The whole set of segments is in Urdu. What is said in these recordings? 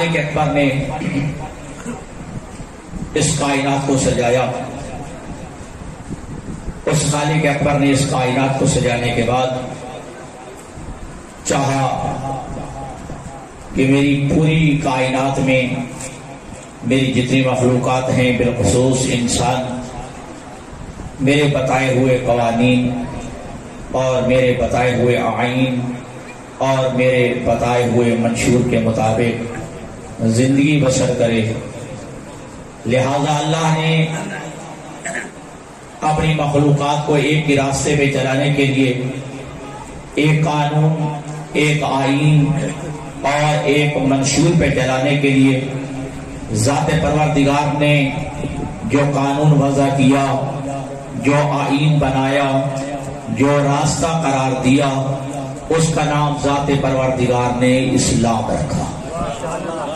خالق اکبر نے اس کائنات کو سجایا. اس خالق اکبر نے اس کائنات کو سجانے کے بعد چاہا کہ میری پوری کائنات میں میری جتنی مخلوقات ہیں بالخصوص انسان میرے بتائے ہوئے قوانین اور میرے بتائے ہوئے آئین اور میرے بتائے ہوئے منشور کے مطابق زندگی بسر کرے. لہذا اللہ نے اپنی مخلوقات کو ایک ہی راستے پہ چلانے کے لیے ایک قانون، ایک آئین اور ایک منشور پہ چلانے کے لیے ذات پروردگار نے جو قانون وضع کیا، جو آئین بنایا، جو راستہ قرار دیا، اس کا نام ذات پروردگار نے اسلام رکھا.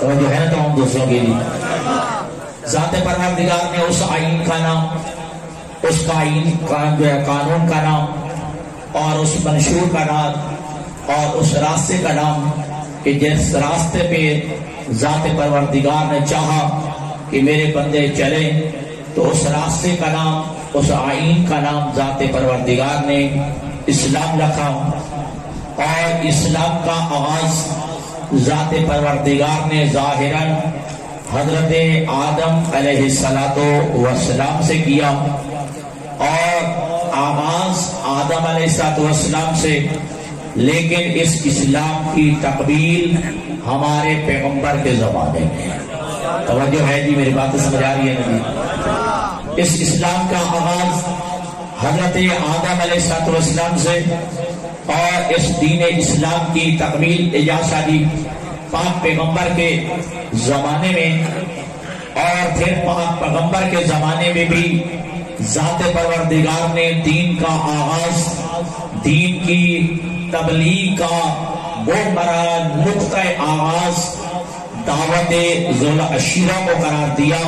جو ہے نا تمام دوستوں کے لیے ذات پروردگار نے اس آئین کا نام، اس کا آئین جو ہے قانون کا نام اور اس منشور کا نام اور اس راستے کا نام کہ جس راستے پہ ذات پروردگار نے چاہا کہ میرے بندے چلیں تو اس راستے کا نام، اس آئین کا نام ذات پروردگار نے اسلام رکھا. اور اسلام کا آغاز ذات پروردگار نے ظاہراً حضرت آدم علیہ السلام سے کیا اور آغاز آدم علیہ السلام سے، لیکن اس اسلام کی تکمیل ہمارے پیغمبر کے زمانے میں. توجہ ہے جی، میری باتیں سمجھ آ رہی ہے نا؟ اس اسلام کا آغاز حضرت آدم علیہ السلام سے اور اس دین اسلام کی تکمیل اجازت علی پاک پیغمبر کے زمانے میں، اور پھر پاک پیغمبر کے زمانے میں بھی ذات پروردگار نے دین کا آغاز، دین کی تبلیغ کا وہ بڑا نقطہ آغاز دعوت ذوالعشیرہ کو قرار دیا.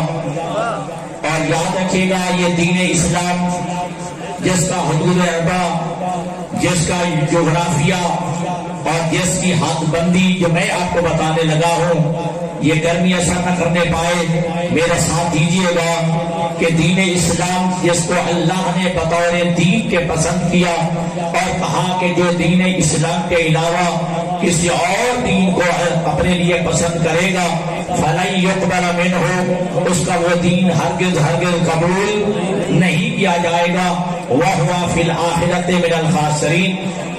اور یاد رکھیے گا یہ دین اسلام جس کا حدود اربع، جس کا جغرافیہ اور جس کی حد بندی جو میں آپ کو بتانے لگا ہوں، یہ گرمی اثر نہ کرنے پائے، میرا ساتھ دیجئے گا کہ دین اسلام جس کو اللہ نے بطور دین کے پسند کیا اور کہا کہ جو دین اسلام کے علاوہ کسی اور دین کو اپنے لیے پسند کرے گا فَلَن يُقْبَلَ مِنْهُ، اس کا وہ دین ہرگز قبول نہیں کیا جائے گا. وَهُوَ فِي الْآخِرَةِ مِنَ الْخَاسِرِينَ،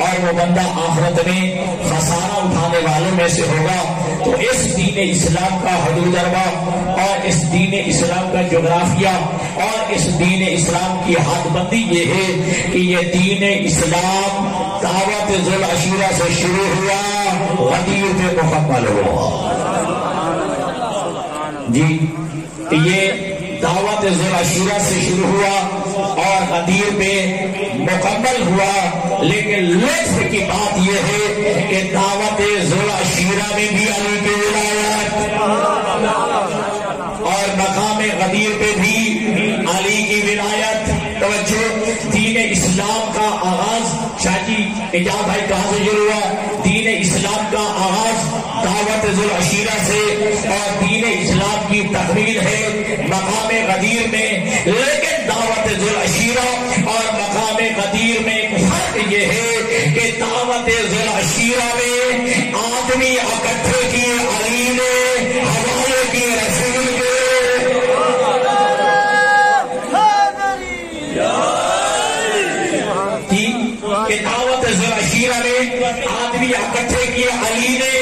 اور وہ بندہ آخرت میں خسارہ اٹھانے والوں میں سے ہوگا. تو اس دین اسلام کا حدود اربع اور اس دین اسلام کا جغرافیہ اور اس دین اسلام کی حد بندی یہ ہے کہ یہ دین اسلام دعوت ذوالعشیرہ سے شروع ہوا، غدیر پہ مکمل ہوا. جی یہ دعوت ذوالعشیرہ سے شروع ہوا اور غدیر پہ مکمل ہوا. لیکن لطف کی بات یہ ہے کہ دعوت ذوالعشیرہ میں بھی علی کی ولایت اور مقام غدیر پہ بھی علی کی ولایت. توجہ، دین اسلام کا آغاز شاہ جی اجازت بھائی کہاں سے شروع ہوا؟ دین اسلام کا آغاز دعوت ذوالعشیرہ سے اور دین اسلام کی تکمیل ہے مقام غدیر میں. لیکن دعوت ذوالعشیرہ اور مقام غدیر میں فرق یہ ہے کہ دعوت ذوالعشیرہ میں آدمی اکٹھے کیے علی نے، حوالے کیے رسول کے. کہ دعوت ذوالعشیرہ میں آدمی اکٹھے کیے علی نے،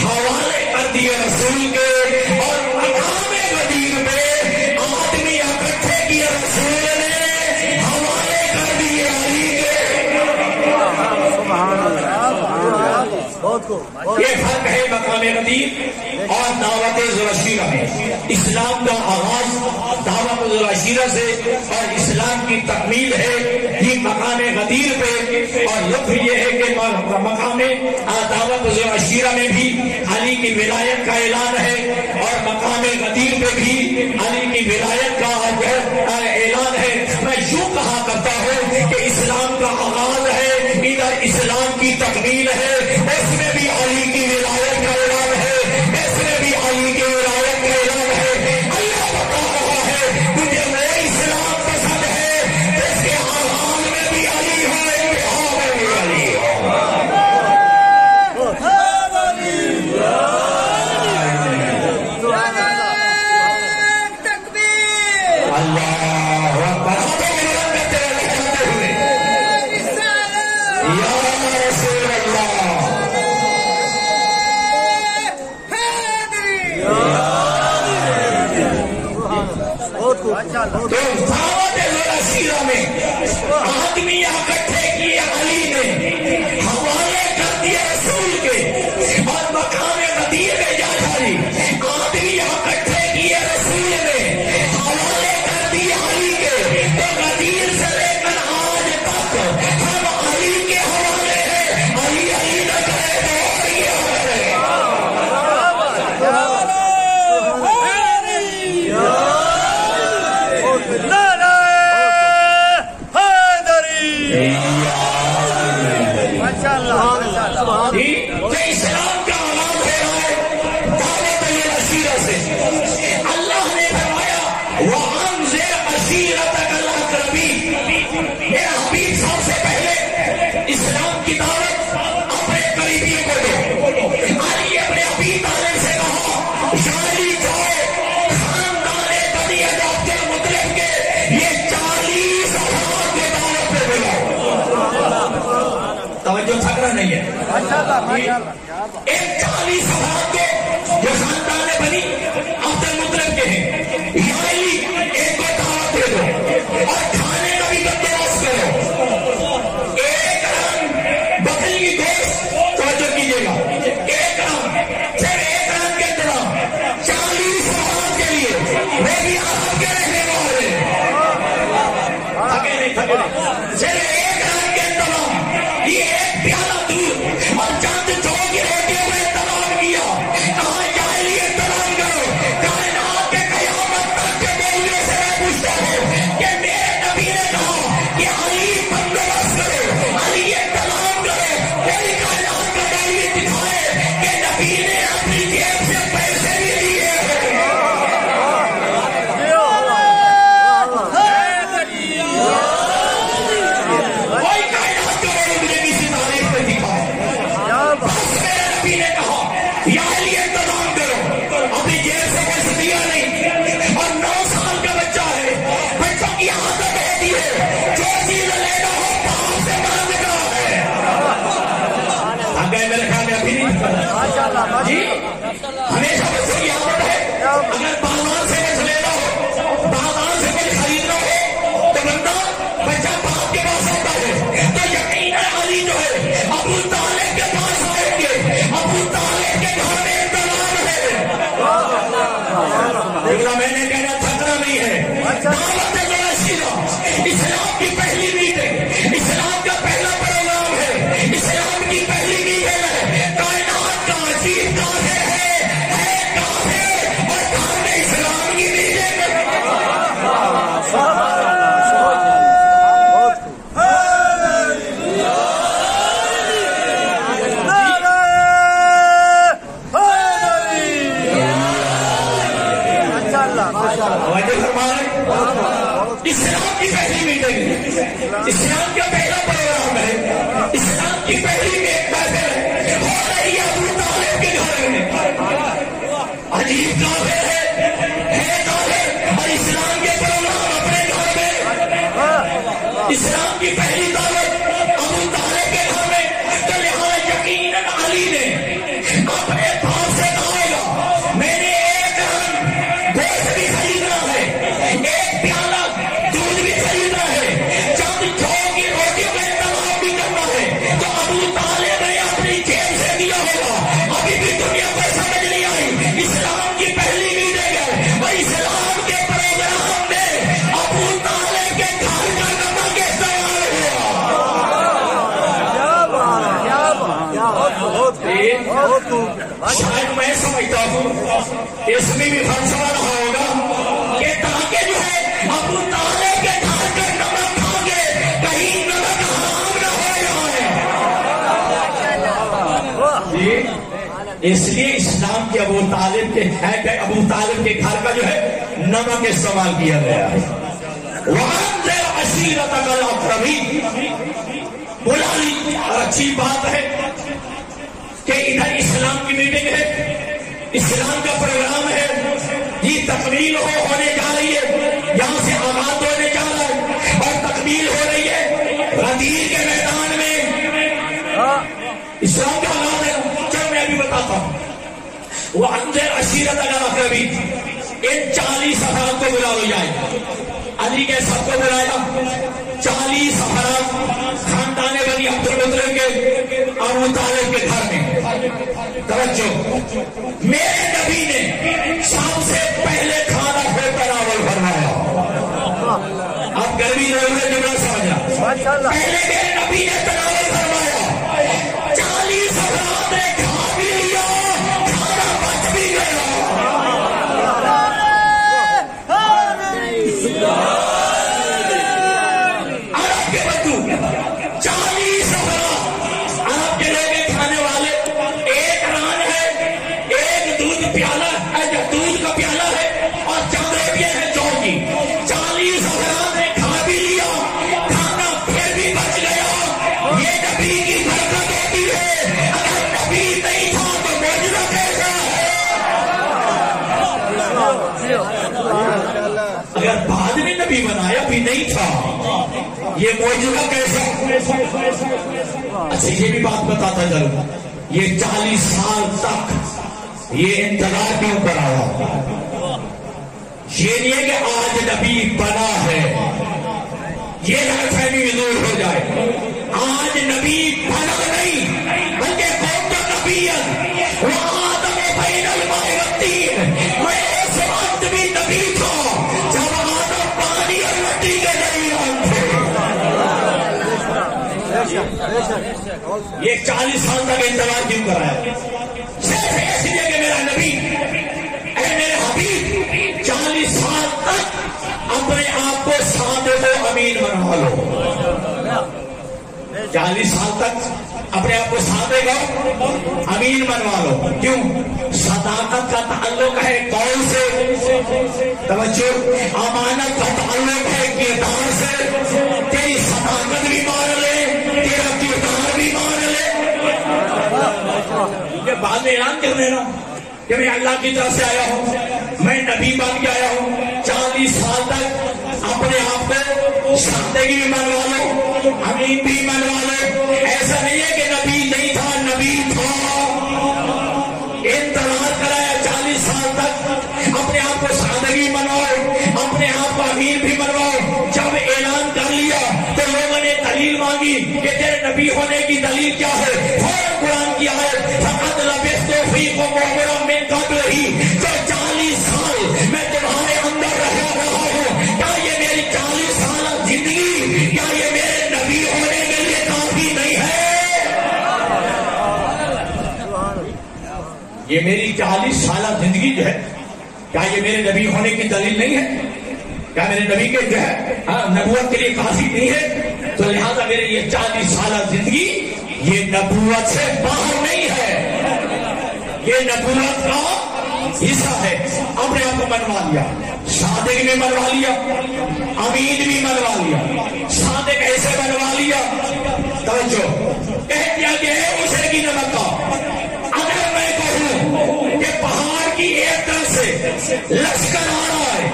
حوالے کر دیے رسول کے. اور مقام غدیر میں آدمی اکٹھے کیے رسول نے، حوالے کر دیے علی کے. یہ فرق ہے مقام غدیر اور دعوت ذوالعشیرہ میں. اسلام کا آغاز دعوت ذوالعشیرہ سے اور اسلام کی تکمیل ہے یہ مقام غدیر پہ. اور لطف یہ ہے کہ مقام دعوت ذوالعشیرہ میں بھی علی کی ولایت کا اعلان ہے اور مقام غدیر پہ بھی علی کی ولایت کا اعلان ہے. میں یوں کہا کرتا ہوں کہ اسلام کا آغاز ہے، ادھر اسلام کی تکمیل ہے، اس میں بھی علی کی ولایت کا اعلان ہے، اس میں بھی علی اسلام کا آغاز ہو رہا ہے دعوت العشیرہ سے. اللہ نے فرمایا وَأَنذِرْ عَشِيرَتَكَ الْأَقْرَبِينَ. میرا حبیب سب سے پہلے اسلام کی دعوت اپنے قریبیوں کو دو. علی اپنے ابی طالب سے کہا شاعری جائے خاندان بنی عبد المطلب کے یہ 40 افراد کو دعوت پہ بلاؤ. توجہ تھکنا نہیں ہے. ایک 40 افراد کو جو خاندان بنی عبد المطلب کے ہیں علی ایک کو دعوت دے دو اور کھانے کا بھی بندوبست کرو. ایک رن بکری کی گوشت توجہ کیجیے گا. ایک رن صرف ایک رن کے انتظام 40 افراد کے لیے وہ بھی آپ کے رہنے والے تھکے نہیں. صرف ایک رن کے انتظام یہ ایک پیالہ دودھ اور چند جو کی روٹیوں میں انتظام کیا. کہاں جاہلی انتظام کرو. کائنات کے قیامت تک کے بولنے سے میں پوچھتا ہوں کہ میرے نبی نے کہا کہ علی بندوبست کرو, علی انتظام کرو. کوئی کائنات کا دلیل دکھائے کہ نبی نے اپنی جیب سے پیسے بھی لیے ہیں. کوئی کائنات کا دلیل مجھے کسی تاریخ میں دکھائے. بس میرے نبی نے کہا یا علی انتظام کرو. اپنی جیب سے پیسے دیا نہیں اور 9 سال کا بچہ ہے. بچوں کی عادت ہوتی ہے جو چیز لینا ہو باپ سے مانگ رہا ہے. آگے میرے خیال میں ابھی نہیں جی ہمیشہ بچوں کی عادت ہے اگر بازار سے کچھ لینا ہو بازار سے کچھ خریدنا ہو تو بندہ بچہ باپ کے پاس آتا ہے. تو یقینا علی جو ہے ابو طالب کے پاس آئیں گے. ابو طالب کے گھر میں انتظام ہے. لیکن میں نے کہنا تھکنا نہیں ہے. دعوت العشیرہ اسلام کی پہلی میٹنگ, اسلام کا پہلا پروگرام ہے, اسلام کی پہلی میٹنگ ہے. کائنات کا عجیب کافر ہے کافر اور کام اسلام کی میٹنگ. اسلام کی پہلی میٹنگ ہے, اسلام کا پہلا پروگرام ہے, اسلام کی پہلی محفل ہو رہی ہے ابو طالب کے گھر میں. عجیب کافر ہے کافر اور اسلام کے پروگرام اپنے گھر میں. اسلام کی پہلی دعوت ابو طالب کے گھر میں. تو لہٰذا یقیناً علی نے اپنے باپ سے کہا گا میں نے ایک رن گوشت بھی خریدنا ہے, ایک پیالہ دودھ بھی خریدنا ہے, چند جو کی روٹیوں کا انتظام بھی کرنا ہے. تو ابو طالب نے اپنی جیب سے دیا ہوگا. ابھی بھی دنیا کو سمجھ نہیں آئی. اسلام کی پہلی میٹنگ ہے اور اسلام کے پروگرام میں ابو طالب کے گھر کا نمک استعمال ہوا. شاید میں سمجھتا ہوں اس میں بھی فلسفہ رہا ہوگا کہ تاکہ جو ہے ابو طالب کے گھر کا نمک کھا کے کہیں نمک حرام نہ ہو جائے. اس لیے اسلام کے ابو طالب کے گھر کا جو ہے نمک استعمال کیا گیا ہے. وَأَنذِرْ عَشِيرَتَكَ الْأَقْرَبِينَ. بلا لی. اور اچھی بات ہے کہ ادھر اسلام کی میٹنگ ہے, اسلام کا پروگرام ہے, یہ تکمیل ہونے جا رہی ہے. یہاں سے آغاز ہونے جا رہا ہے اور تکمیل ہو رہی ہے غدیر کے میدان میں. اسلام کا آغاز ہے. چل میں ابھی بتاتا ہوں. وَأَنذِرْ عَشِيرَتَكَ الْأَقْرَبِينَ. ان 40 افراد کو بلا لو جائے. علی کے سب کو بلایا. 40 افراد خاندان بنی عبد المطلب کے ابو طالب کے گھر میں. توجہ, میرے نبی نے سب سے پہلے کھانا پھر تناول فرمایا. اب گرمی ضرور ہے جملہ سمجھنا. پہلے میرے نبی نے تناول فرمایا. 40 افراد نے کھا بھی لیا, کھانا بچ بھی گیا. عرب کے بدو 40 افراد, عرب نہیں تھا، یہ معجزہ کیسا؟ اچھا یہ بھی بات بتاتا چلوں، یہ 40 سال تک یہ انتظار کیوں کرا ہوا؟ یہ نہیں ہے کہ آج نبی بنا ہے، یہ غلط فہمی بھی دور ہو جائے. آج نبی بنا نہیں بلکہ قوم کا نبی وآدم بین الماء والطین، میں اس وقت بھی نبی تھا جب آدم پانی اور مٹی کے درمیان تھے. یہ 40 سال تک انتظار کیوں کرایا؟ صرف اس لیے کہ میرا نبی اے میرے حبیب 40 سال تک اپنے آپ کو صادق و امین بنا لو. 40 سال تک اپنے آپ کو صادق و امین بنوا لو. کیوں؟ صداقت کا تعلق ہے قول سے، توجہ، امانت کا تعلق ہے کردار سے. تیری صداقت بھی مان لے، تیرا کردار بھی مان لے. یہ بعد میں اعلان کر دینا کہ میں اللہ کی طرف سے آیا ہوں، میں نبی بن کے آیا ہوں. 40 سال تک اپنے آپ کو صادقی بھی منوا لو، امین بھی منوا لو. ایسا نہیں ہے کہ نبی نہیں تھا، نبی تھا. انتظار کرایا 40 سال تک، اپنے آپ کو صادقی منواؤ، اپنے آپ کو امین بھی منواؤ. جب اعلان کر لیا تو لوگوں نے دلیل مانگی کہ تیرے نبی ہونے کی دلیل کیا ہے؟ فوراً قرآن کی آیت فقط لبثت فیکم عمرا من قبلہ، جو 40 سال میں تمہارے اندر رہا ہوں، کیا یہ میری 40 سالہ زندگی، کیا یہ میرے نبی ہونے کے لیے کافی نہیں ہے؟ یہ میری 40 سالہ زندگی جو ہے، کیا یہ میرے نبی ہونے کی دلیل نہیں ہے؟ کیا میرے نبی کے جو ہے نبوت کے لیے کافی نہیں ہے؟ تو لہذا میرے یہ 40 سالہ زندگی یہ نبوت سے باہر نہیں ہے، یہ نبوت کا حصہ ہے. اپنے آپ کو منوا لیا، صادق بھی منوا لیا، امین بھی منوا لیا. صادق ایسے منوا لیا، توجہ، کہہ دیا کہ ہے اسے کی نمک کا. اگر میں کہوں کہ پہاڑ کی ایک طرف سے لشکر آ رہا ہے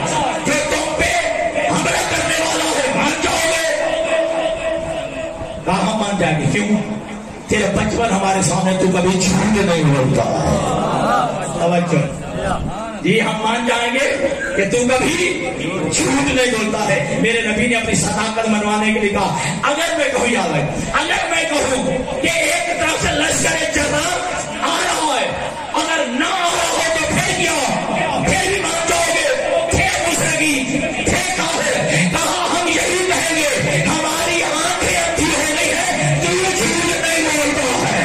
جو تم پہ حملہ کرنے والا ہے، مان جاؤ گے؟ کہاں مان جائیں گے؟ کیوں؟ تیرا بچپن ہمارے سامنے تو کبھی جھوٹ نہیں بولتا. توجہ، جی ہم مان جائیں گے کہ تو کبھی جھوٹ نہیں بولتا ہے. میرے نبی نے اپنی صداقت منوانے کے لیے کہا اگر میں کہوں یاد ہے، اگر میں کہوں کہ ایک طرف سے لشکر جزار آ رہا ہے، اگر نہ آ رہا ہو تو پھر کیا؟ پھر بھی مان جاؤ گے؟ پھر مشرکی، پھر کافر. کہا ہم یہی کہیں گے ہماری آنکھیں اندھی ہو گئی ہے، تو یہ جھوٹ نہیں بولتا ہے.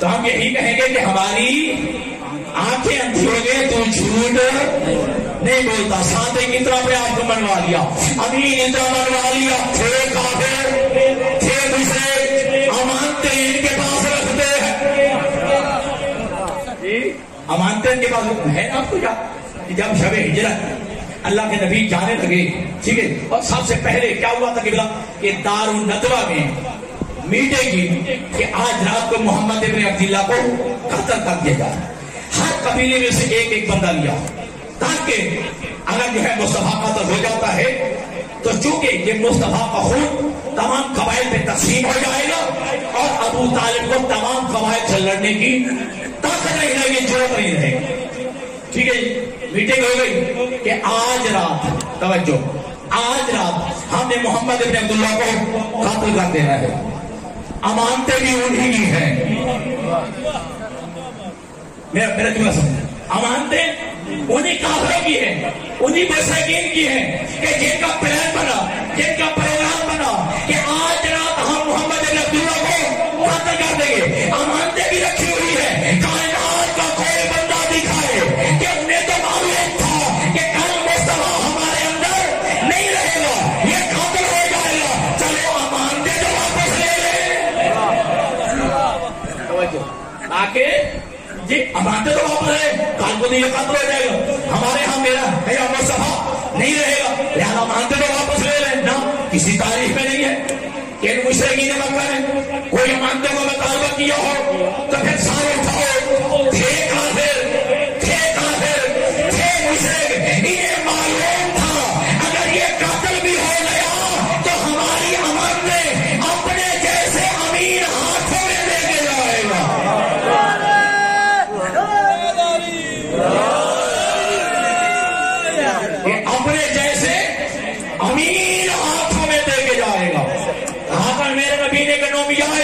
تو ہم یہی کہیں گے کہ ہماری آنکھیں اندھی ہو گئی، تو جھوٹ نہیں بولتا. صادق کی طرح اپنے آپ کو منوا لیا، امین کی طرح منوا لیا. تھے کافر، تھے دوسرے، امانتیں ان کے پاس رکھتے ہیں. امانتیں ان کے پاس ہے نا. آپ کو جب شب ہجرت اللہ کے نبی جانے لگے، ٹھیک ہے، اور سب سے پہلے کیا ہوا تھا کہ دار الندوہ میں میٹنگ کی کہ آج رات کو محمد ابن عبداللہ کو قتل کر دیا جائے. ہر قبیلے میں سے ایک ایک بندہ لیا تاکہ اگر جو ہے مصطفیٰ قتل ہو جاتا ہے تو چونکہ یہ مصطفیٰ کا خون تمام قبائل پہ تقسیم ہو جائے گا اور ابو طالب کو تمام قبائل سے لڑنے کی طاقت نہیں رہے گی، ضرورت نہیں رہے گی. ٹھیک ہے، میٹنگ ہو گئی کہ آج رات، توجہ، آج رات ہم نے محمد ابن عبداللہ کو قتل کر دینا ہے. امانتیں بھی انہی کی ہیں. میرا جملہ سمجھ، امانتیں انہی کافروں کی ہیں، انہی مشرکین کی ہیں کہ جن کا پلان بنا، جن کا پروگرام بنا کہ آج رات ہم محمد ابن عبداللہ کو قتل کر دیں گے. امانتیں بھی رکھی ہوئی ہیں. کائنات کا کوئی بندہ دکھائے کہ انہیں تو معلوم تھا کہ کل مصطفیٰ ہمارے اندر نہیں رہے گا، یہ قتل ہو جائے گا، چلو امانتیں تو واپس لے لیں. تاکہ جی امانتیں تو واپس لے، کل کو نہیں یہ قتل ہو جائے گا، ہمارے ہاں میرا مصطفیٰ نہیں رہے گا، لہٰذا امانتیں تو واپس لے لیں. نہ کسی تاریخ میں نہیں ہے کہ مشرکین مکہ نے کوئی امانتوں کا مطالبہ کیا ہو تو پھر سارے اٹھاؤ،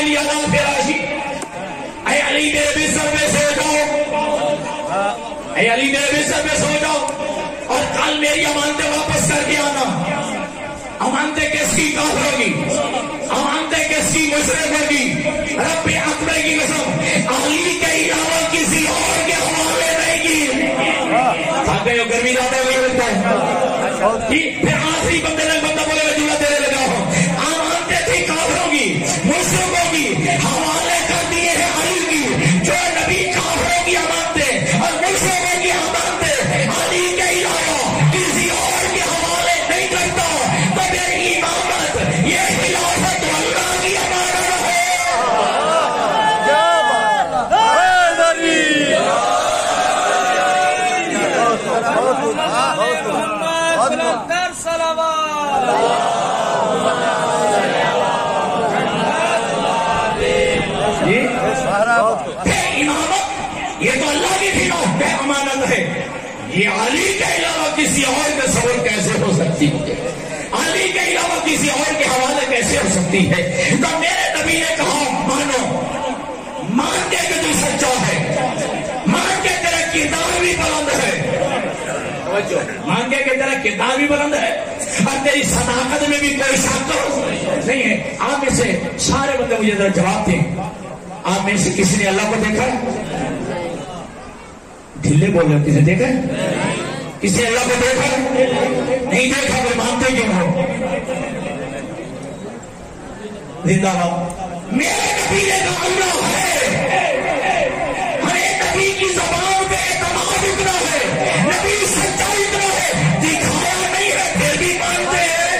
علی علی فراشی، اے علی میرے بستر میں سو جاؤ، اے علی میرے بستر میں سو جاؤ، اور کل میری امانتیں واپس کر کے آنا۔ امانتیں کس کی؟ کافروں کی۔ امانتیں کس کی؟ مشرکوں کی۔ رب اکبر کی قسم علی کے علاوہ کسی اور کے حوالے نہیں کی۔ آگے ہو گرمی زیادہ ہوئی لگتا ہے، پھر آخری بندے نے بندہ بولے میں جملہ دینے لگا ہوں، امانتیں تھی کافروں کی، مشرکوں کی، حوالے کر دیے ہیں علی کی۔ جو نبی کافروں کی امانتیں اور مشرکوں کی امانتیں علی کے علاوہ کسی اور کے حوالے نہیں کرتا، تو میری امامت یہ خلافت اللہ کی امانت ہے۔ یہ تو اللہ کی خلاف امانت ہے، یہ علی کے علاوہ کسی اور کے تصور کیسے ہو سکتی ہے؟ علی کے علاوہ کسی اور کے حوالے کیسے ہو سکتی ہے؟ تو میرے نبی نے کہا مانو، مان کے کہ تو سچا ہے، مان کے تیرا کردار بھی بلند ہے، مان کے کہ تیرا کردار بھی بلند ہے اور تیری صداقت میں بھی کوئی شک نہیں ہے۔ آپ میں سے سارے بندے مجھے ذرا جواب دیں، آپ میں سے کسی نے اللہ کو دیکھا ہے؟ ڈھلے بول رہے ہو، کسی نے دیکھا ہے؟ کسی نے اللہ کو دیکھا ہے؟ نہیں دیکھا، پھر مانتے کیوں ہو؟ زندہ باد میرے نبی نے کہا اللہ ہے، ہمیں نبی کی زبان پہ اعتماد اتنا ہے، نبی سچا اتنا ہے، دکھایا نہیں ہے پھر بھی مانتے ہیں۔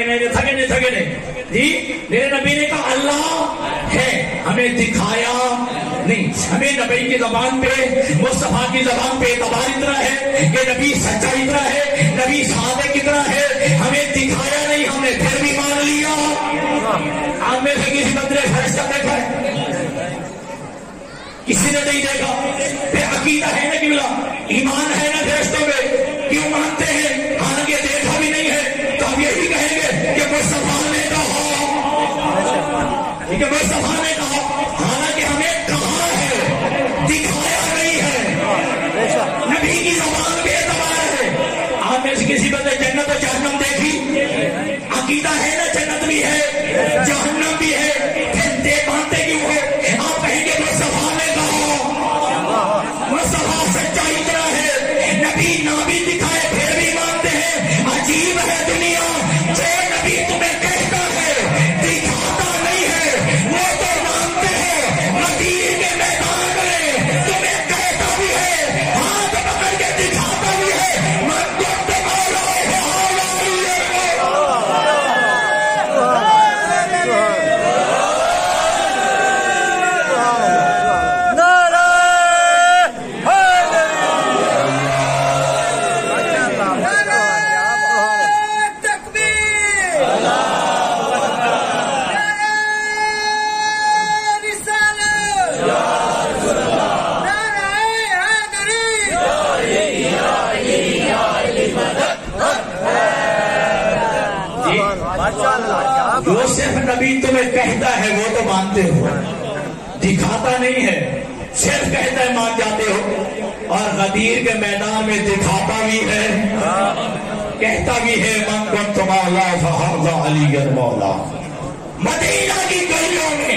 نہیں تھکے نہیں جی، میرے نبی نے کہا اللہ ہے، ہمیں دکھایا نہیں، ہمیں نبی کی زبان پہ، مصطفیٰ کی زبان پہ اعتبار اتنا ہے کہ نبی سچا اتنا ہے، نبی صادق اتنا ہے، ہمیں دکھایا نہیں، ہم نے پھر بھی مان لیا۔ آپ میں سے کسی بندے نے فرشتہ دیکھا ہے؟ کسی نے نہیں دیکھا، پھر عقیدہ ہے نا قبلہ، ایمان ہے نا فرشتوں میں، کیوں مانتے ہیں؟ حالانکہ دیکھا بھی نہیں ہے، تو ہم یہی کہیں گے کہ مصطفیٰ نے کہا، کہ مصطفیٰ نے کہا، حالانکہ ہمیں کہا ہے، دکھایا نہیں ہے، نبی کی زبان پہ اعتبار ہے۔ آپ میں سے کسی بندے جنت و جہنم دیکھی؟ عقیدہ ہے نا جنت بھی ہے جہنم بھی ہے، پھر دے مانتے کیوں ہو؟ آپ کہیں گے مصطفیٰ نے کہا، مصطفیٰ سچا اتنا ہے، نبی نہ بھی دکھائے پھر بھی مانتے ہیں۔ عجیب ہے دنیا، جو نبی تمہیں کہتا ہے دکھاتا نہیں ہے وہ تو مانتے ہیں، مدینے کے میدان میں تمہیں کہتا بھی ہے، ہاتھ پکڑ کے دکھاتا بھی ہے، من کو جو صرف نبی تمہیں کہتا ہے وہ تو مانتے ہو، دکھاتا نہیں ہے، صرف کہتا ہے مان جاتے ہو، اور غدیر کے میدان میں دکھاتا بھی ہے، کہتا بھی ہے من کنت مولا فہذا علی مولا۔ مدینہ کی گلیوں میں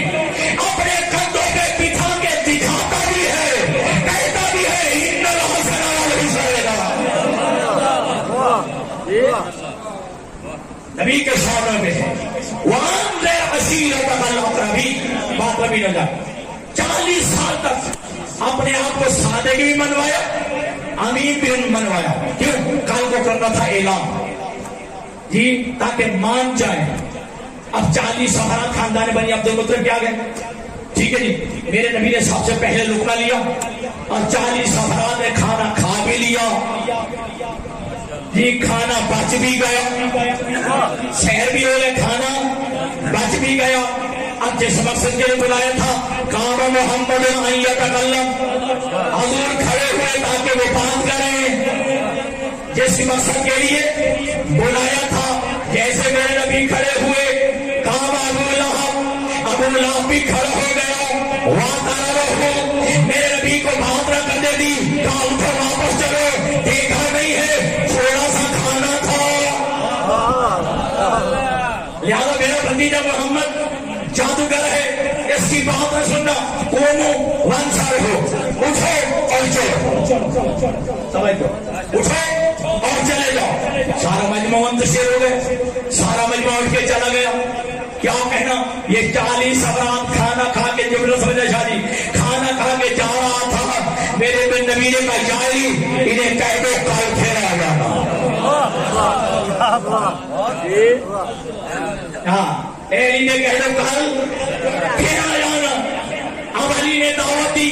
اپنے کندھوں پہ بٹھا کے دکھاتا بھی ہے، کہتا بھی ہے ان الحسن والحسین۔ نبی کے سامنے میں وَأَنذِرْ عَشِيرَتَكَ الْأَقْرَبِينَ، بات لمبی نہ جائے، 40 سال تک اپنے آپ کو صادق بھی منوایا، امین بھی منوایا، کیوں؟ کل کو کرنا تھا اعلان جی، تاکہ مان جائیں۔ اب 40 سفرات خاندان بنی عبد المطلب کیا گئے، ٹھیک ہے جی، میرے نبی نے سب سے پہلے لقمہ لیا اور 40 سفرات نے کھانا کھا بھی لیا جی، کھانا بچ بھی گیا، شہر بھی ہو گئے، کھانا بچ بھی گیا۔ اب جس مقصد کے لیے بلایا تھا، کام محمد ان یتکلم، حضور کھڑے ہوئے تاکہ وہ بات کریں، جس مقصد کے لیے بلایا تھا، جیسے میرے نبی کھڑے ہوئے، کام ابو لہب بھی کھڑا ہو گیا، میرے نبی کو بات نہ کرنے دی، کہا اٹھو واپس چلو، دیکھا نہیں ہے تھوڑا سا کھانا تھا۔ لہذا میرا بھتیجا محمد جادوگر ہے، اس کی بات نہ سننا، قومو وانصرفوا، اٹھو اور چلو، سمجھو، اٹھو اور چلے جاؤ۔ سارا مجمع منتشر ہو گئے، سارا مجمع اٹھ کے چلا گیا۔ کیا کہنا، یہ 40 افراد کھانا کھا کے، جملہ سمجھا شاہ جی، کھانا کھا کے جا رہا تھا، میرے بن نبی نے کہا جاری انہیں کہہ دو کل پھر آ جانا۔ ہاں انہیں کہہ دو کل پھر آ جانا۔ اب علی نے دعوت دی،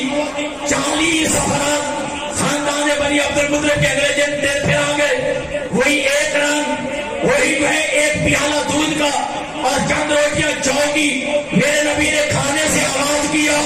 40 افراد خاندان بنی عبد المطلب کے اگلے دن پھر آ گئے، وہی ایک رنگ، وہی جو ہے ایک پیالہ دودھ کا اور چند روٹیاں جو کی۔ میرے نبی نے کھانے سے آغاز کیا،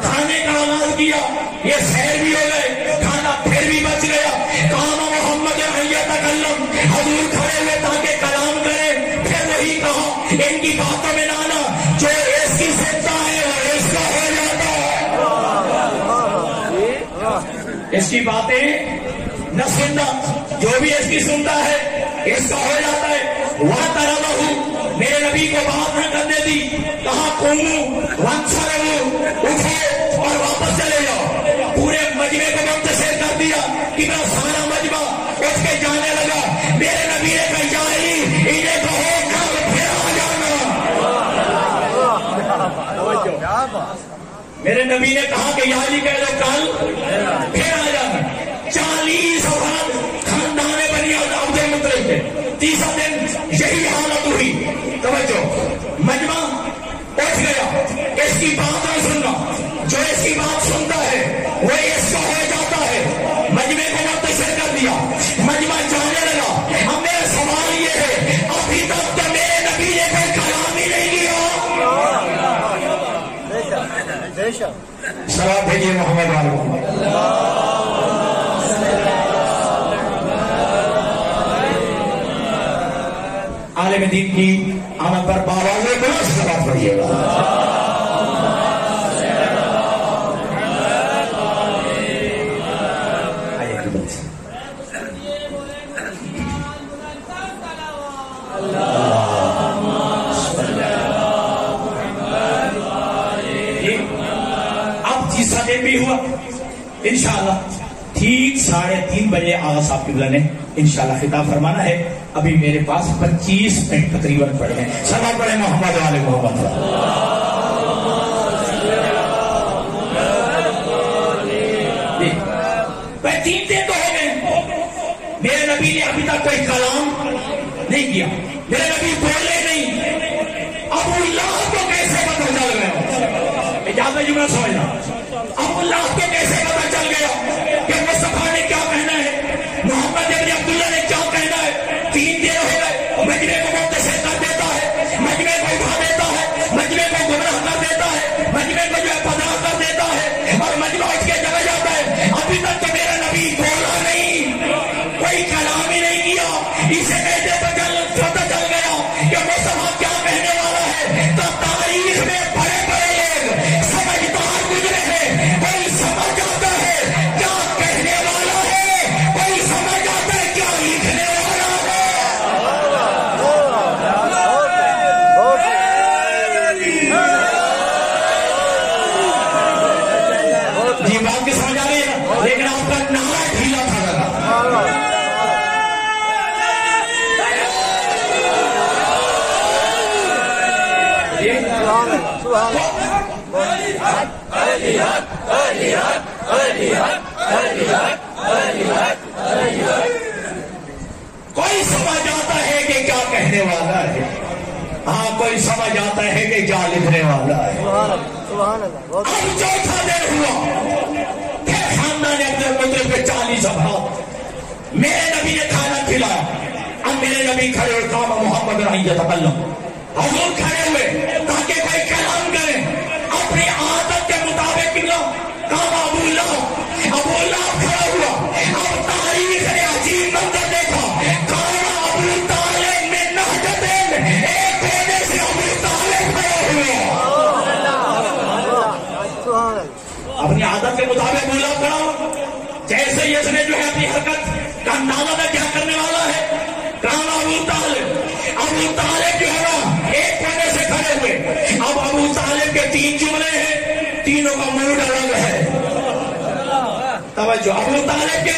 کھانے کا آغاز کیا، یہ سیر بھی ہو گئے، کھانا پھر بھی بچ گیا۔ کام محمد یتکلم، حضور کھڑے ہوئے تاکہ کلام کرے، پھر وہی کہا ان کی باتوں میں نہ آنا، جو اس کی سنتا ہے اور اس کا ہو جاتا ہے۔ اس کی باتیں نہ سننا، جو بھی اس کی سنتا ہے اس کا ہو جاتا ہے۔ وَتَرَبَهُ، میرے نبی کو بات نہ کرنے دی، کہا قوموا وانصرفوا، اٹھو اور واپس چلے جاؤ۔ پورے مجمع کو منتشر کر دیا کہ میں سارا مجمع اٹھ کے جانے لگا۔ میرے نبی نے کہا یا علی انہیں کہو کل پھر آ جانا۔ میرے نبی نے کہا کہ یا علی کہہ دو کل پھر آ جانا۔ 40 افراد خاندان بنی عبد المطلب کے، تیسرا دن یہی حالت ہوئی۔ توجہ، مجمع اٹھ گیا، اس کی بات نہ سننا، جو اس کی بات سنتا ہے وہ اس کا ہو جاتا ہے۔ مجمع کو منتشر کر دیا، مجمع جانے لگا۔ اب میرا سوال یہ ہے، ابھی تک تو میرے نبی نے کوئی کلام ہی نہیں کیا۔ صلوات بھیجیے محمد والے محمد۔ عالم دین کی آمد پر باواز بلند صلوات پڑھیے گا۔ اب تیسرا دن بھی ہوا، انشاءاللہ ٹھیک 3:30 بجے آغا صاحب قبلہ نے انشاءاللہ خطاب فرمانا ہے۔ ابھی میرے پاس 25 منٹ تقریباً پڑے ہیں۔ صلوات پڑھیں محمد والے محمد۔ بھائی 3 دن تو ہو گئے، میرے نبی نے ابھی تک کوئی کلام نہیں کیا، میرے نبی بولے نہیں۔ ابو لہب کو کیسے پتہ چل گیا؟ اجازت جملہ سمجھنا، ابو لہب کو کیسے پتہ چل گیا کہ مصطفیٰ نے کیا کہنا ہے، محمد ابن عبداللہ نے کیا کہنا ہے؟ 3 دن ہو گئے، مجمع کو منتشر کر دیتا ہے، مجمع کو اٹھا دیتا ہے، مجمع کو گمراہ کر دیتا ہے، مجمع کو جو ہے بدنام کر دیتا ہے، اور مجمع اٹھ کے چلا جاتا ہے۔ ابھی تک تو میرا نبی بولا نہیں، کوئی کلام ہی نہیں کیا، اسے کہتے پتہ چل گیا کہ مصطفیٰ کیا کہنے والا ہے۔ تو تاریخ میں بڑے بڑے لوگ سمجھدار گزرے ہیں، کوئی سمجھ جاتا ہے کیا کہنے والا ہے، کوئی سمجھ جاتا ہے کیا لکھنے والا ہے۔ جی بات کی سمجھ آ رہی ہے نا، لیکن آپ کا نعرہ ڈھیلا تھا ذرا۔ کوئی سمجھ آتا ہے کہ کیا کہنے والا ہے، ہاں کوئی سمجھ آتا ہے کہ کیا لکھنے والا ہے۔ اب چوتھا دن ہوا، پھر خاندان عبد المطلب کے 40 افراد، میرے نبی نے کھانا کھلایا۔ اب میرے نبی کھڑے ہوئے، کام محمد یتکلم، حضور کھڑے ہوئے تاکہ کوئی کلام کرے، اپنی عادت کے مطابق کام ابو لہب کھڑا ہوا۔ اب تاریخ نے عجیب منظر دیکھا، کام ابو طالب میں نہجتین، ایک کونے سے اس نے جو ہے اپنی حرکت کا اندازہ میں کیا کرنے والا ہے؟ کہاں ابو طالب جو ہے نا ایک کونے سے کھڑے ہوئے. اب ابو طالب کے 3 جملے ہیں, تینوں کا موڈ الگ ہے. توجہ, ابو طالب کے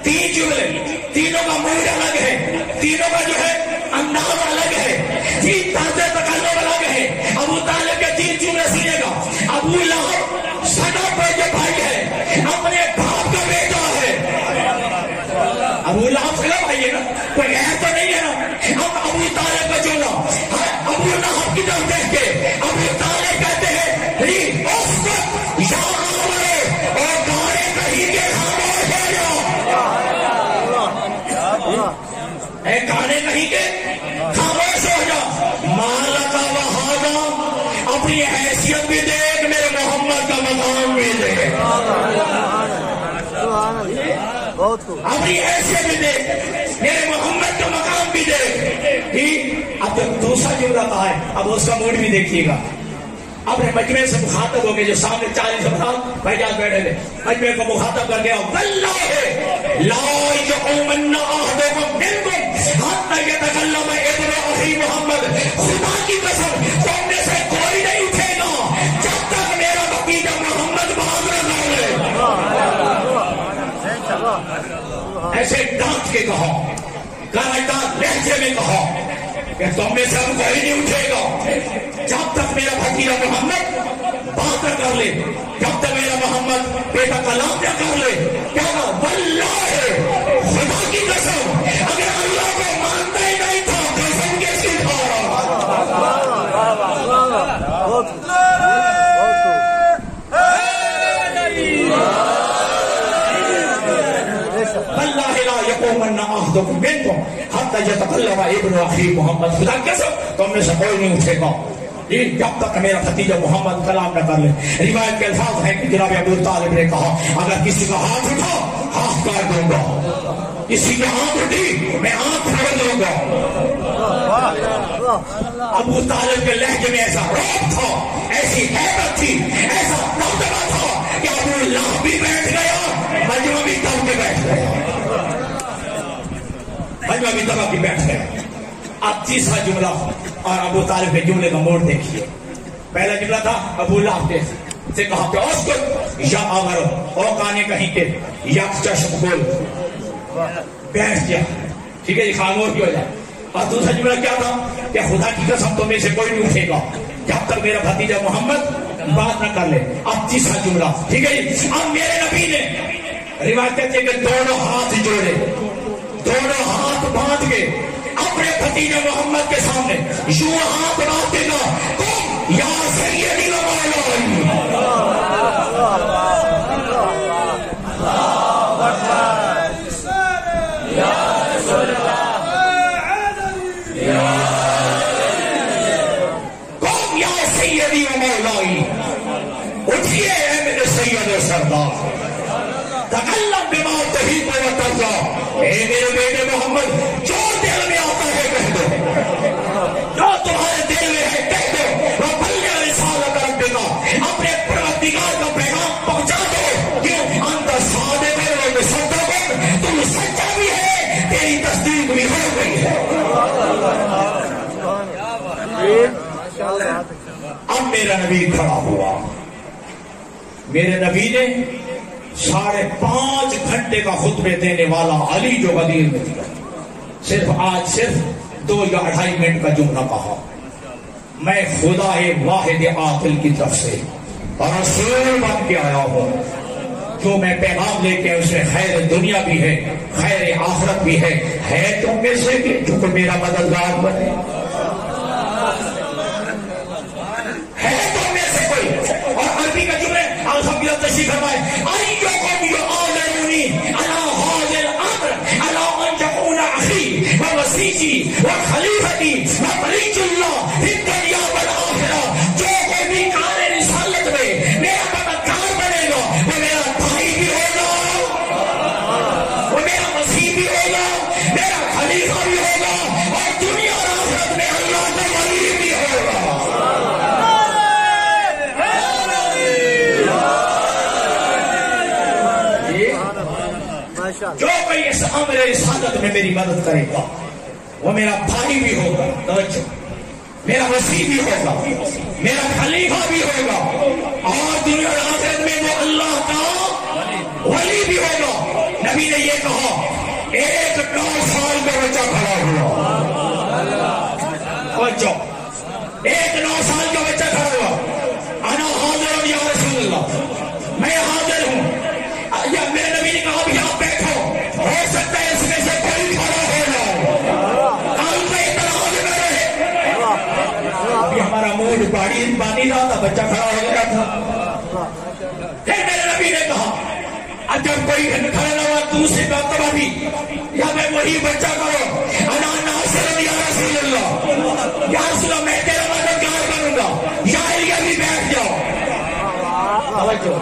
3 جملے, تینوں کا موڈ الگ ہے, تینوں کا جو ہے انداز الگ ہے, 3 طرز تکلم الگ ہے. ابو طالب کے 3 جملے سنیے گا. ابو لہب سگا بیٹے بھائی ہے, اپنے باپ کا بیٹا ہے. ابو لہب سگا بھائی ہے نا, کوئی غیر تو نہیں ہے نا. اب ابو طالب کا جو نا ابو لہب کی طرف دیکھ کے ابو طالب کہتے ہیں اور گانے کہیں کے خاموش ہو جاؤ, گانے کہیں کے خاموش ہو جاؤ. مالا کا وہاں اپنی حیثیت بھی دیکھ, میرے محمد کا مقام بھی دیکھ, اپنی حیثیت بھی دیکھ, میرے محمد کا مقام بھی دیکھ. اب جب دوسرا جملہ کہا ہے, اب اس کا موڈ بھی دیکھیے گا. اپنے مجمع سے مخاطب ہو گئے, جو سامنے 40 افراد بھائی جان بیٹھے تھے, مجمع کو مخاطب کر گیا, واللہ لا یقومن احدکم منکم حتی یتکلم ابن اخی محمد, خدا کی قسم تم میں سے کوئی نہیں اٹھے گا جب تک میرا بھتیجا محمد باز نہ لے. ایسے ڈانٹ کے کہو, کراٹان لہجے میں کہو کہ تم میں سے اب کوئی نہیں اٹھے گا جب تک میرا بھتیجا محمد بات نہ کر لے, جب تک میرا محمد بیٹا کلام نہ کر لے. کیا کہا؟ واللہ, خدا کی قسم, اگر اللہ کو مانتا ہی نہیں تھا قسم کیسی کھا رہا. واللہ لا یقومن احدکم منکم حتی یتکلم ابن اخی محمد, خدا کی قسم تم میں سے کوئی نہیں اٹھے گا جب تک میرا بھتیجا محمد کلام نہ کر لے. روایت کے الفاظ ہیں کہ جناب ابو طالب نے کہا, اگر کسی کا ہاتھ اٹھا ہاتھ کاٹ دوں گا, کسی کی آنکھ اٹھی میں آنکھ پھاڑ دوں گا. ابو طالب کے لہجے میں ایسا روب تھا, ایسی حیبت تھی, ایسا دبدبا تھا کہ ابو لہب بھی بیٹھ گیا, مجمع بھی دب کے بیٹھ گیا, مجمع بھی دبا کے بیٹھ گیا. اب تیسرا جملہ اور ابو طالب کے جملے کا موڑ دیکھیے. پہلا جملہ تھا ابو لہب سے کہا کہ اسکت یا آغر او کانے کہیں کے یا چشم کھول, بیٹھ گیا, ٹھیک ہے جی, خاموش ہو جائے. اور دوسرا جملہ کیا تھا کہ خدا کی قسم تم میں سے کوئی نہیں اٹھے گا جب تک میرا بھتیجا محمد بات نہ کر لے. اب تیسرا جملہ, ٹھیک ہے جی. اب میرے نبی نے روایت کہتے ہیں کہ دونوں ہاتھ جوڑے, دونوں ہاتھ باندھ کے اپنے بھتیجے محمد کے سامنے یوں ہاتھ باندھ دے گا, تم یا سیدی و مولائی. قوم یا سیدی و مولائی, اٹھئے اے میرے سید و سردار, تکلم بما تحیب و ترضا, اے میرے بیٹے محمد جو دل میں آتا ہے کہہ دو, جو تمہارے دل میں ہے کہہ دو. وَبَلِّغْ رِسَالَةَ رَبِّكَ, اپنے پروردگار کا پیغام پہنچا دو. کیوں؟ انت صادق و مصدق, تم سچا بھی ہے, تیری تصدیق بھی ہو گئی ہے. اب میرا نبی کھڑا ہوا. میرے نبی نے 5.5 گھنٹے کا خطبے دینے والا علی جو غدیر میں دیا, صرف 2 یا 2.5 منٹ کا جملہ کہا, میں خدا واحد عاقل کی طرف سے رسول بن کے آیا ہوں. جو میں پیغام لے کے اس میں خیر دنیا بھی ہے, خیر آخرت بھی ہے تم میں سے کہ جو کہ میرا مددگار بنے, ہے تم میں سے کوئی. اور عربی کا جملے الحمدللہ تشریف فرمائے, ایکم یعاوننی علی ھذا الامر علی ان تکون اخی و وصیتی و خلیفتی و ولی اللہ فی الدنیا والآخرہ. جو کوئی بھی کار رسالت میں میرا مددگار بنے گا وہ میرا بھائی بھی ہوگا, وہ میرا وصی بھی ہوگا, میرا خلیفہ بھی ہوگا, اور دنیا اور آخرت میں اللہ کا ولی بھی ہوگا. جو کوئی اس امر رسالت میں میری مدد کرے گا وہ میرا بھائی بھی ہوگا، توجہ، میرا وسیع بھی ہوگا، میرا خلیفہ بھی ہوگا، اور دنیا اور آخرت میں وہ اللہ کا ولی بھی ہوگا۔ نبی نے یہ کہا، ایک 9 سال کا بچہ کھڑا ہوا، توجہ، ایک 9 سال کا بچہ کھڑا ہوا، انا حاضر ہوں یا رسول اللہ، میں حاضر ہوں۔ یا میرے نبی نے کہا ابھی آپ بیٹھو، ہو سکتا ہے اس میں سے کوئی کھڑا ہو جائے، ابھی ہمارا موڈ بانی رہا تھا، بچہ کھڑا ہو گیا تھا۔ پھر میرے نبی نے کہا اب جب کوئی کھڑا نہ ہوا دوسری مرتبہ بھی، یا میں وہی بچہ کرو، انا ناصر یا رسول اللہ، یا رسول اللہ میں تیرا مددگار بنوں گا، یا علی ابھی بیٹھ جاؤ،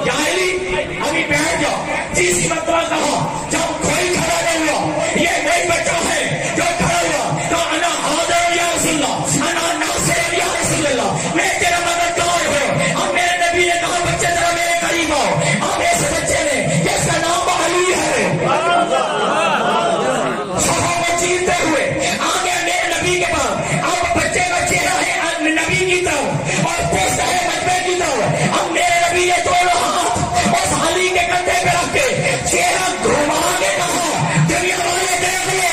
یا علی ابھی بیٹھ جاؤ۔ تیسری مرتبہ کہا جب کوئی کھڑا نہیں ہوا، یہ وہی بچہ ہے جو کھڑا ہوا، تو انا حاضر یا رسول اللہ، انا ناصر یا رسول اللہ، میں تیرا مددگار ہوں۔ اب میرے نبی نے کہا بچے ذرا میرے قریب آؤ، اب اس بچے نے جس کا نام علی ہے، صحابہ چیرتے ہوئے آگے میرے نبی کے پاس، اب بچے کا چہرہ ہے نبی کی طرف اور پوچھ ہے بچے کی طرف، اب میرے نبی نے دونوں ہاتھ اس علی کے کندھے پہ رکھ کے چہرہ گھما کے کہا، دنیا والے دیکھ لو،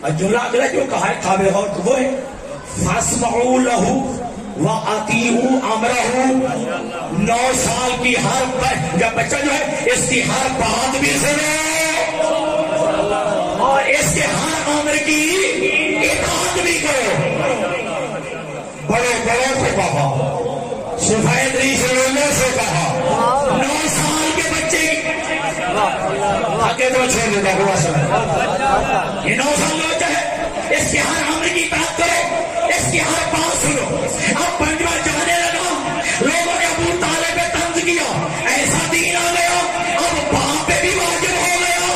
ہاں جملہ اگلا جو کہا ہے قابل غور وہ ہے، فاسمعوا له وَأَطِيعُوا أَمْرَهُ۔ 9 سال کی ہر جب بچہ جو ہے اس کی ہر بات بھی سنو اور اس کے ہر امر کی اطاعت بھی کرو۔ بڑے بڑوں کو کہا، سفید ریشوں سے کہا، 9 سال کے بچے آگے تو چھوڑ دیتا ہوا سب، یہ 9 سال کا بچہ ہے، اس کے ہر امر کی اطاعت کرو، اس کی ہر بات سنو۔ اب پنجوہ جانے لگا، لوگوں نے ابو طالب پہ طنز کیا، ایسا دین آ گیا، اب باپ پہ بھی واجب ہو گیا۔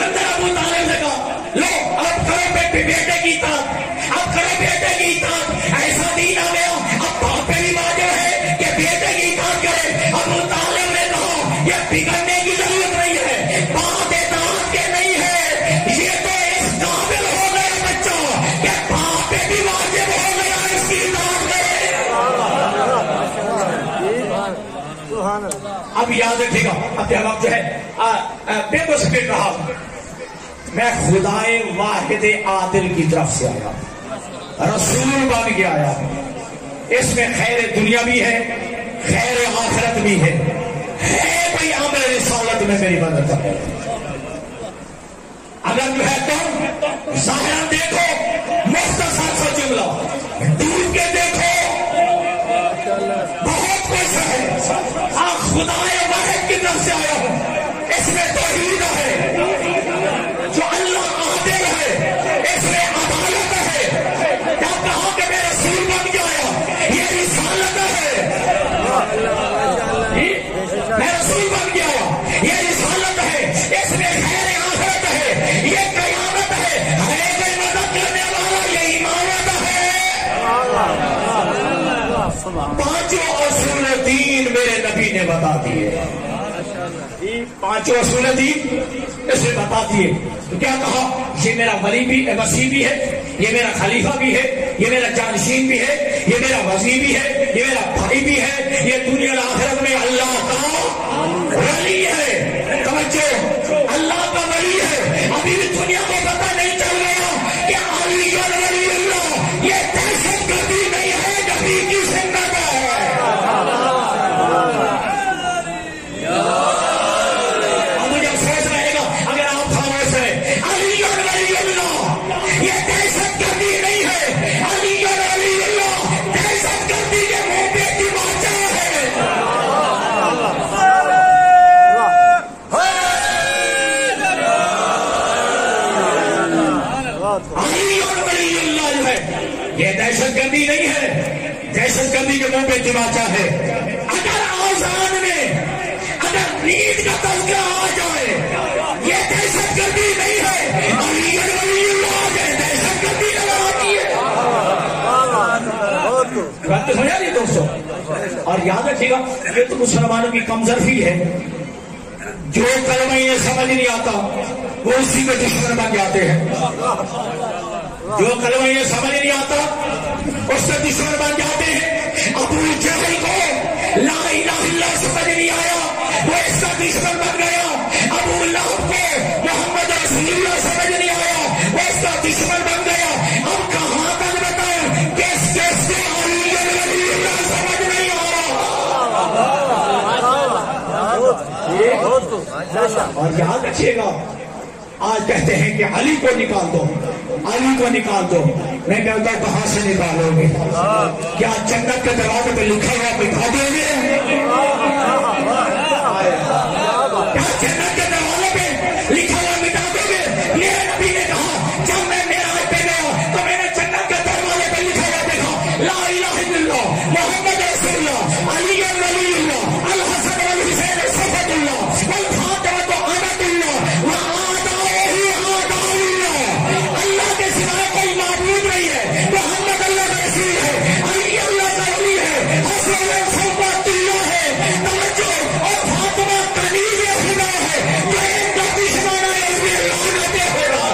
اندر ابو طالب نے کہا لو اب کرو بیٹے کی اطاعت، اب کرو بیٹے کی اطاعت، ایسا دین آ گیا، اب باپ پہ بھی واجب ہے کہ بیٹے کی اطاعت کرے۔ ابو طالب نے کہا یہ بگڑنے کی ضرورت نہیں ہے، بات اطاعت کے نہیں ہے، یہ تو اس قابل ہو گیا بچہ کہ باپ پہ بھی واجب ہو گیا اس کی اطاعت کرے۔ اب یاد رکھیے گا، اب جب آپ جو ہے بے بس پھر رہا، میں خدائے واحد عادل کی طرف سے آیا، رسول بن کے آیا، اس میں خیر دنیا بھی ہے، خیر آخرت بھی ہے کوئی امر رسالت میں میری مدد کرے۔ اگر جو ہے تو ظاہر دیکھو، مختصر سا جملہ ڈوب کے دیکھو، بہت کچھ ہے۔ خدائے واحد کی طرف سے آیا ہوں، اس میں توحید ہے، جو اللہ عادل ہے، اس میں عدالت ہے۔ کیا کہا کہ میں رسول بن کے آیا، یہ رسالت ہے، میں رسول بن کے آیا، یہ رسالت ہے، اس میں خیر آخرت ہے، یہ قیامت ہے، ہر ایک مدد کرنے والا یہ امامت ہے۔ 5 اصول دین میرے نبی نے بتا دیے، 5 اصول دین اس نے بتا دیے۔ تو کیا کہا، یہ میرا ولی بھی وسیع بھی ہے، یہ میرا خلیفہ بھی ہے، یہ میرا جانشین بھی ہے، یہ میرا وزیر بھی ہے، یہ میرا بھائی بھی ہے، یہ دنیا اور آخرت میں اللہ کا ولی ہے۔ توجہ، اللہ کا ولی ہے۔ ابھی بھی دنیا کو پتہ نہیں چل گیا کہ علی ولی اللہ یہ دہشت گردی نہیں ہے، نبی کی سنت ہے۔ اب مجھے افسوس رہے گا اگر آپ خاموش ہیں، علی ولی اللہ یہ دہشت گردی نہیں ہے، علی ولی اللہ دہشت گردی کے منہ پہ تماچا ہے۔ گردی کے منہ پہ تماچا ہے. اگر آزان میں اگر نیند کا تذکرہ آ جائے یہ دہشت گردی نہیں ہے. علی ولی اللہ ہے دہشت گردی نظر آتی ہے. بات تو سمجھا نہیں دوستو. اور یاد رکھیے گا یہ تو مسلمانوں کی کمزوری ہے. جو کلمہ یہ سمجھ نہیں آتا وہ اسی میں دشمن بن جاتے ہیں. جو کلمہ یہ سمجھ نہیں آتا اس سے دشمن بن جاتے ہیں. ابو جہل کو لا الہ الا اللہ سمجھ نہیں آیا وہ اس کا دشمن بن گیا. ابو لہب کو محمد رسول اللہ سمجھ نہیں آیا وہ اس کا دشمن بن گیا. اب کہاں تک بتائیں کس کس سے علی ولی اللہ سمجھ نہیں آ رہا. اور یاد رکھیے گا آج کہتے ہیں کہ علی کو نکال دو علی کو نکال دو. میں کہتا ہوں کہاں سے نکالو گے؟ کیا جنت کے دروازے پہ لکھا ہوا بٹھا دو گے؟ کیا جنت کے دروازے پہ لکھا ہوا مٹا دو گے؟ میرے نبی نے کہا جب میں معراج پہ گیا تو میں نے جنت کے دروازے پہ لکھا ہوا دیکھا لا الہ الا اللہ محمد رسول اللہ علی ولی اللہ الحسن والحسین صفوت اللہ والفاطمہ امۃ اللہ اللہ کے سوائے کوئی معبود نہیں ہے. محمد اللہ کا رسول ہے. علی اللہ کا ولی ہے. حسن صفوت اللہ ہے. توجہ اور فاطمہ کنیز خدا ہے. جو ایک کا دشمن ہے اس میں لعنتیں ہوگا.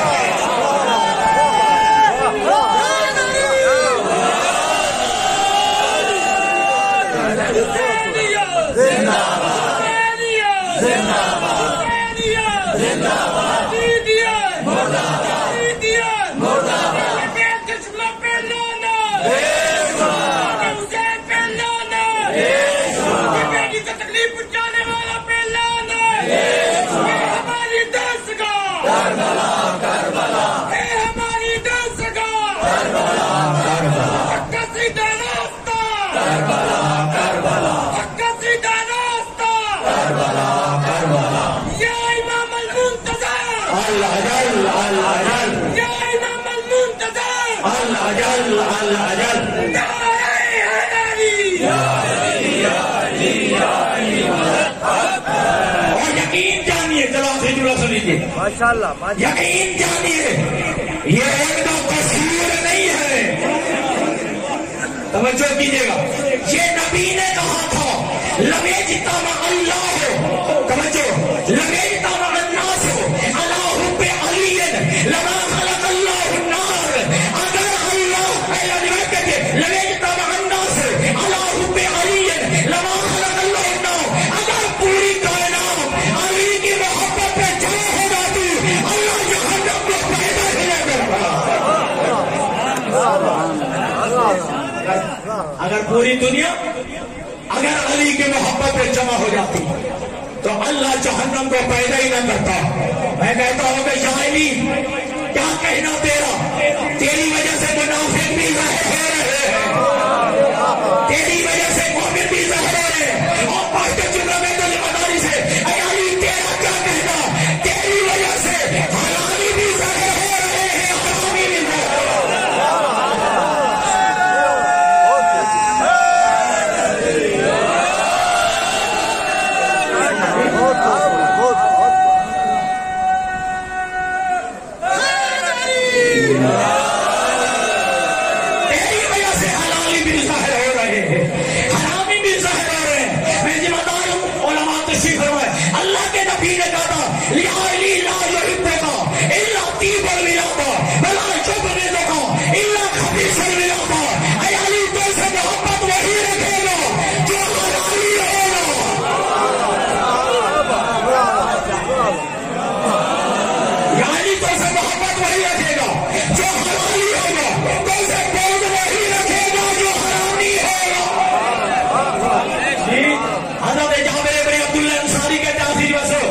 یقین جانیے یہ ایک کا تصویر نہیں ہے. توجہ کیجیے گا یہ نبی نے کہا تھا لمیجتا مع اللہ ہو. توجہ لمیجتا مع الناس ہو علی حب علی لما خلق اللہ النار. اگر اللہ لمیجتا مع الناس علی حب علی لما خلق اللہ النار. اگر پوری کائنات علی کی محبت پہ جمع ہو جاتی اللہ جہنم کو پیدا ہی نہ کرتا. اگر پوری دنیا اگر علی کی محبت پہ جمع ہو جاتی تو اللہ جہنم کو پیدا ہی نہ کرتا. میں کہتا ہوں کہ یا علی کیا کہنا تیرا. تیری وجہ سے منافق بھی ظاہر ہو رہے ہیں. تیری وجہ سے مومن بھی ظاہر ہو رہے ہیں. اور پاشتے چنہ میں تو مداری سے اے علی تیرا کیا کہنا. تیری وجہ سے حلالی بھی ظاہر ہو رہے ہیں حرامی بھی ظاہر ہو رہے ہیں. تیری وجہ سے حلالی بھی ظاہر ہو رہے ہیں حرامی بھی ظاہر ہو رہے ہیں. میں ذمہ دار ہوں علماء تشریف فرمائے. اللہ کے نبی نے کہا تھا یا علی لا یحبک الا طیب الولادہ ولا یبغضک الا خبیث الولادہ. اے علی تو سے محبت وہی رکھے گا جو حلالی ہوگا. یا علی تو سے محبت وہی رکھے گا جو حلالی ہوگا. تو سے بغض وہی رکھے گا جو حرامی ہوگا. حضرت جابر بن عبداللہ انصاری کے تاثیر وسو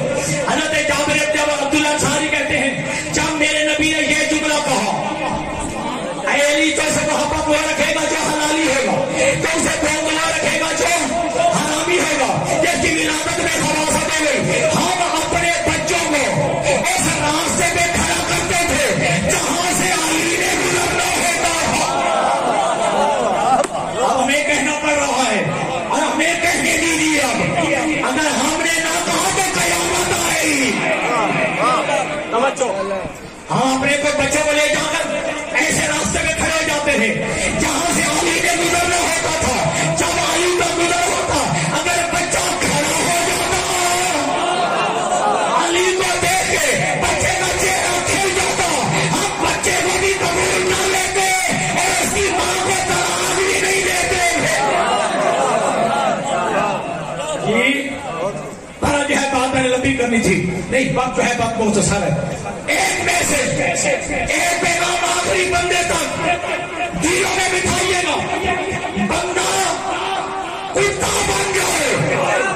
ہم اپنے کو بچوں کو لے جا کر ایسے راستے میں کھڑے ہو جاتے ہیں جہاں سے علی نے گزرنا ہوتا تھا. جب علی کا گزر ہوتا اگر بچہ کھڑا ہو جاتا علی کو دیکھ کے بچے کا چہرہ کھل جاتا. ہم بچے کو بھی قبول نہ لیتے اور اس کی ماں کو طلاق بھی نہیں دیتے. جی بھرا جو ہے بات میں نے لمبی کرنی تھی نہیں بات جو ہے بات مختصر ہے. ایک میسج ایک پیغام آخری بندے تک دلوں میں بٹھائیے گا. بندہ کتا بن جائے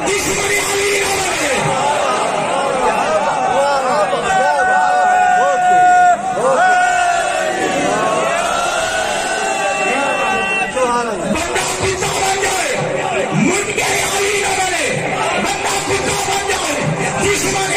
دشمن علی نہ بنے. بندہ کتا بن جائے منکر علی نہ بنے. بندہ کتا بن جائے دشمن